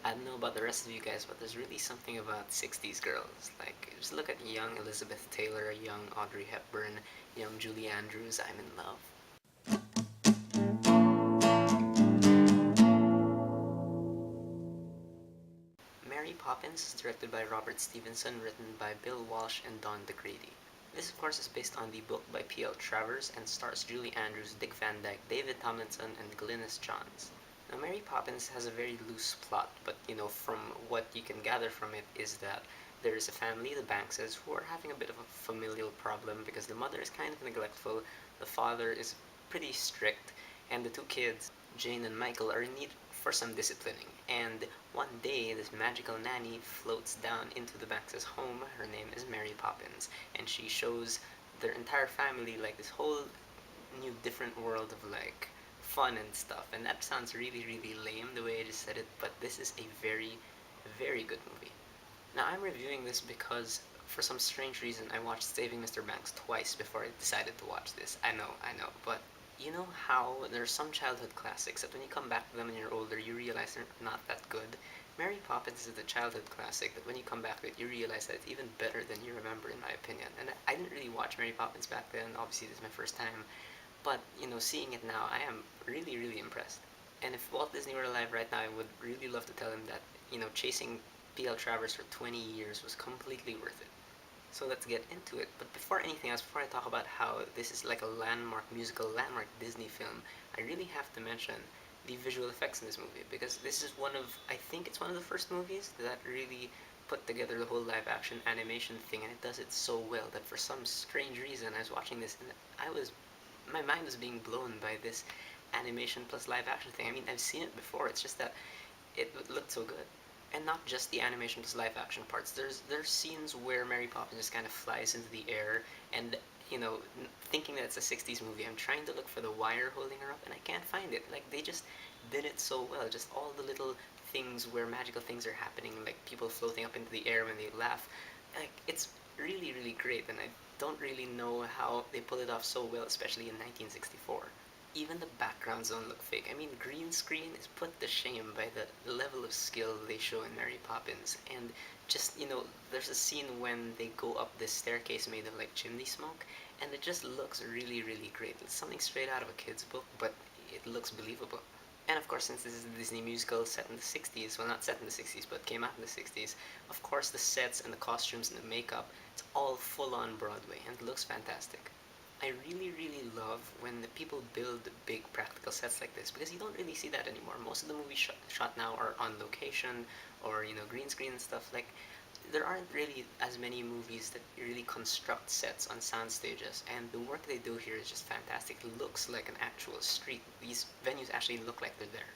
I don't know about the rest of you guys, but there's really something about 60s girls. Like, just look at young Elizabeth Taylor, young Audrey Hepburn, young Julie Andrews. I'm in love. Mary Poppins is directed by Robert Stevenson, written by Bill Walsh and Don DeGrady. This, of course, is based on the book by P.L. Travers and stars Julie Andrews, Dick Van Dyke, David Tomlinson, and Glynis Johns. Now, Mary Poppins has a very loose plot, but from what you can gather from it is that there is a family, the Bankses, who are having a bit of a familial problem because the mother is kind of neglectful, the father is pretty strict, and the two kids, Jane and Michael, are in need for some disciplining. And one day, this magical nanny floats down into the Bankses' home. Her name is Mary Poppins, and she shows their entire family like this whole new different world of like fun and stuff. And that sounds really, really lame the way I just said it, but this is a very, very good movie. Now, I'm reviewing this because for some strange reason I watched Saving Mr. Banks twice before I decided to watch this. I know, but you know how there's some childhood classics that when you come back to them when you're older, you realize they're not that good? Mary Poppins is the childhood classic that when you come back to it, you realize that it's even better than you remember, in my opinion. And I didn't really watch Mary Poppins back then. Obviously, this is my first time. But, seeing it now, I am really, really impressed. And if Walt Disney were alive right now, I would really love to tell him that, chasing P.L. Travers for 20 years was completely worth it. So let's get into it. But before anything else, before I talk about how this is like a landmark musical, landmark Disney film, I really have to mention the visual effects in this movie because this is I think it's one of the first movies that really put together the whole live action animation thing, and it does it so well that for some strange reason I was watching this and my mind was being blown by this animation plus live action thing. I mean, I've seen it before, it's just that it looked so good. And not just the animation plus live action parts. There's scenes where Mary Poppins just kind of flies into the air, and thinking that it's a '60s movie, I'm trying to look for the wire holding her up, and I can't find it. Like they just did it so well. Just all the little things where magical things are happening, like people floating up into the air when they laugh. Like it's really really great, and I don't really know how they pull it off so well, especially in 1964. Even the backgrounds don't look fake. I mean, green screen is put to shame by the level of skill they show in Mary Poppins. And just, there's a scene when they go up this staircase made of like chimney smoke, and it just looks really, really great. It's something straight out of a kid's book, but it looks believable. And of course, since this is a Disney musical set in the 60s, well, not set in the 60s, but came out in the 60s, of course, the sets and the costumes and the makeup, it's all full on Broadway, and it looks fantastic. I really, really love when the people build big practical sets like this because you don't really see that anymore. Most of the movies shot now are on location or green screen and stuff. Like there aren't really as many movies that really construct sets on sound stages, and the work they do here is just fantastic. It looks like an actual street. These venues actually look like they're there.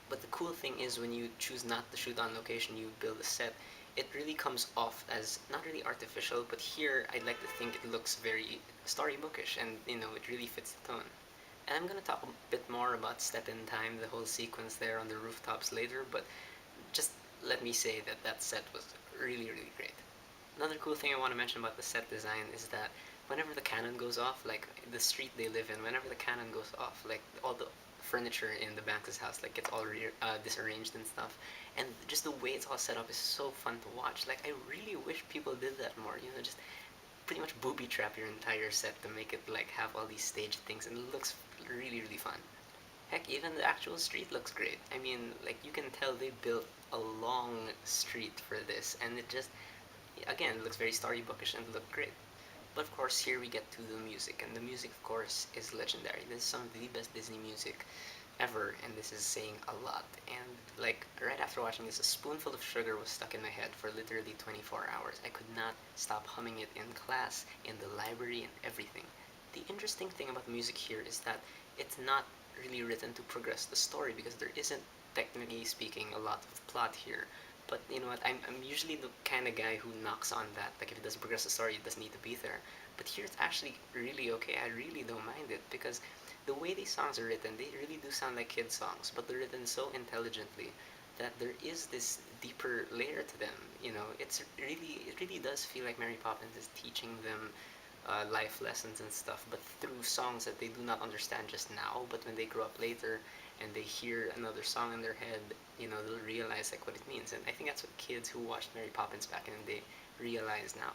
But the cool thing is when you choose not to shoot on location, you build a set, it really comes off as not really artificial, but here I'd like to think it looks very storybookish and it really fits the tone. And I'm gonna talk a bit more about Step in Time, the whole sequence there on the rooftops later, but just let me say that that set was really, really great. Another cool thing I want to mention about the set design is that whenever the cannon goes off, like the street they live in, whenever the cannon goes off, like all the furniture in the Banks' house like gets all disarranged and stuff, and just the way it's all set up is so fun to watch. Like I really wish people did that more. Just pretty much booby trap your entire set to make it like have all these staged things, and it looks really really fun. Heck, even the actual street looks great. I mean, like you can tell they built a long street for this, and it just again, it looks very storybookish and looked great. But of course, here we get to the music, and the music, of course, is legendary. This is some of the best Disney music ever, and this is saying a lot. And like right after watching this, a spoonful of sugar was stuck in my head for literally 24 hours. I could not stop humming it in class, in the library, and everything. The interesting thing about the music here is that it's not really written to progress the story because there isn't, technically speaking, a lot of plot here. But you know what? I'm usually the kind of guy who knocks on that. Like, if it doesn't progress the story, it doesn't need to be there. But here it's actually really okay. I really don't mind it because the way these songs are written, they really do sound like kid songs, but they're written so intelligently that there is this deeper layer to them. It really does feel like Mary Poppins is teaching them life lessons and stuff, but through songs that they do not understand just now, but when they grow up later, and they hear another song in their head, they'll realize like what it means. And I think that's what kids who watched Mary Poppins back in the day realize now.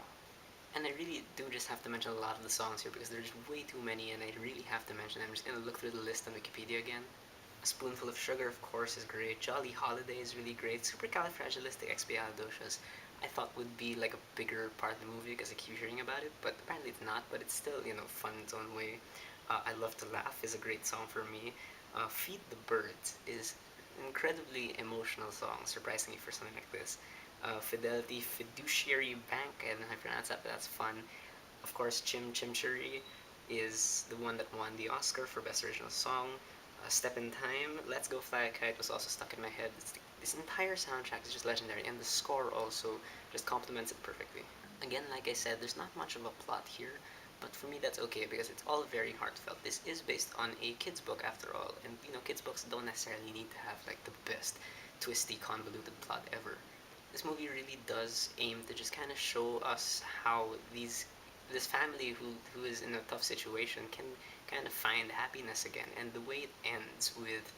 And I really do just have to mention a lot of the songs here because there's way too many, and I really have to mention them. I'm just gonna look through the list on Wikipedia again. A Spoonful of Sugar, of course, is great. Jolly Holiday is really great. Supercalifragilisticexpialidocious, I thought would be like a bigger part of the movie because I keep hearing about it, but apparently it's not. But it's still, fun in its own way. I Love to Laugh is a great song for me. Feed the Birds is an incredibly emotional song, surprisingly for something like this. Fidelity Fiduciary Bank, I don't know how to pronounce that, but that's fun. Of course, Chim Chimchurri is the one that won the Oscar for Best Original Song. Step in Time, Let's Go Fly a Kite was also stuck in my head. This entire soundtrack is just legendary, and the score also just complements it perfectly. Again, like I said, there's not much of a plot here, but for me that's okay because it's all very heartfelt. This is based on a kid's book after all, and kids' books don't necessarily need to have like the best twisty, convoluted plot ever. This movie really does aim to just kind of show us how this family who is in a tough situation can kind of find happiness again, and the way it ends with,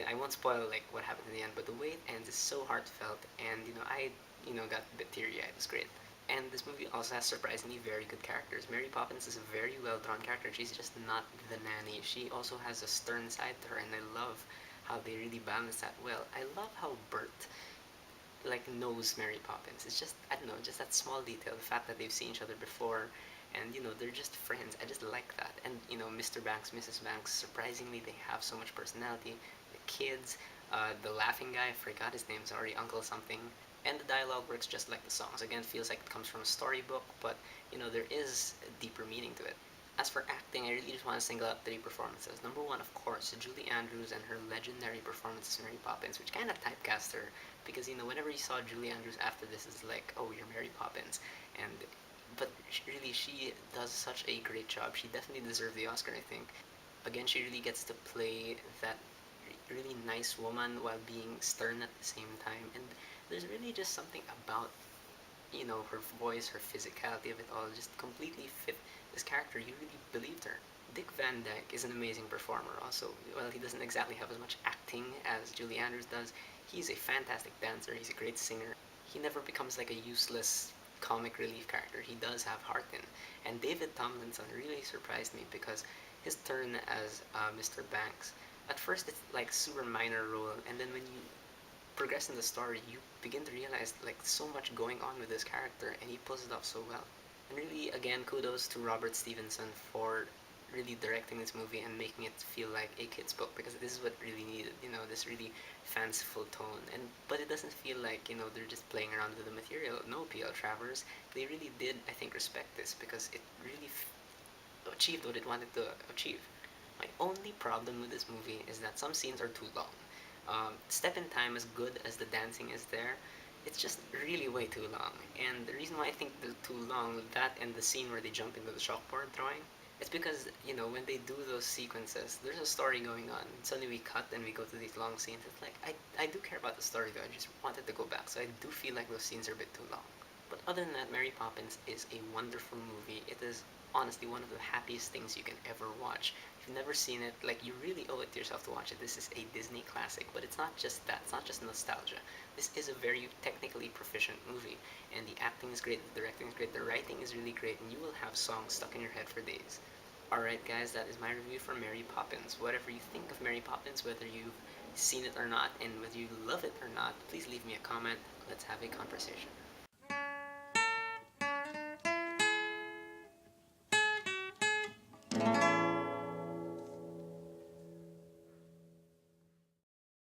I won't spoil like what happened in the end, but the way it ends is so heartfelt, and I got a bit teary eyed. It was great. And this movie also has surprisingly very good characters. Mary Poppins is a very well drawn character. She's just not the nanny. She also has a stern side to her, and I love how they really balance that well. I love how Bert like knows Mary Poppins. It's just, I don't know, just that small detail, the fact that they've seen each other before, and they're just friends. I just like that. And Mr. Banks, Mrs. Banks, surprisingly they have so much personality. The kids, the laughing guy, I forgot his name, sorry, Uncle something. And the dialogue works just like the songs. Again, it feels like it comes from a storybook, but there is a deeper meaning to it. As for acting, I really just want to single out three performances. Number one, of course, Julie Andrews and her legendary performance as Mary Poppins, which kind of typecast her, because whenever you saw Julie Andrews after this, it's like, oh, you're Mary Poppins, and but really she does such a great job. She definitely deserved the Oscar, I think. Again, she really gets to play that really nice woman while being stern at the same time, and there's really just something about her voice, her physicality of it all just completely fit this character. You really believed her. Dick Van Dyke is an amazing performer also. While he doesn't exactly have as much acting as Julie Andrews does, he's a fantastic dancer, he's a great singer. He never becomes like a useless comic relief character. He does have heart in. And David Tomlinson really surprised me because his turn as Mr. Banks, at first it's like super minor role, and then when you progress in the story, you begin to realize like so much going on with this character, and he pulls it off so well. And really, again, kudos to Robert Stevenson for really directing this movie and making it feel like a kid's book because this is what really needed. This really fanciful tone, and but it doesn't feel like they're just playing around with the material. No, PL Travers, they really did, I think, respect this because it really achieved what it wanted to achieve. My only problem with this movie is that some scenes are too long. Step in Time, as good as the dancing is there, it's just really way too long. And the reason why I think they're too long, that and the scene where they jump into the chalkboard drawing, it's because, when they do those sequences, there's a story going on. Suddenly we cut and we go to these long scenes. It's like, I do care about the story though, I just wanted to go back. So I do feel like those scenes are a bit too long. But other than that, Mary Poppins is a wonderful movie. It is honestly one of the happiest things you can ever watch. If you've never seen it, like you really owe it to yourself to watch it. This is a Disney classic, but it's not just that. It's not just nostalgia. This is a very technically proficient movie, and the acting is great, the directing is great, the writing is really great, and you will have songs stuck in your head for days. Alright guys, that is my review for Mary Poppins. Whatever you think of Mary Poppins, whether you've seen it or not, and whether you love it or not, please leave me a comment. Let's have a conversation.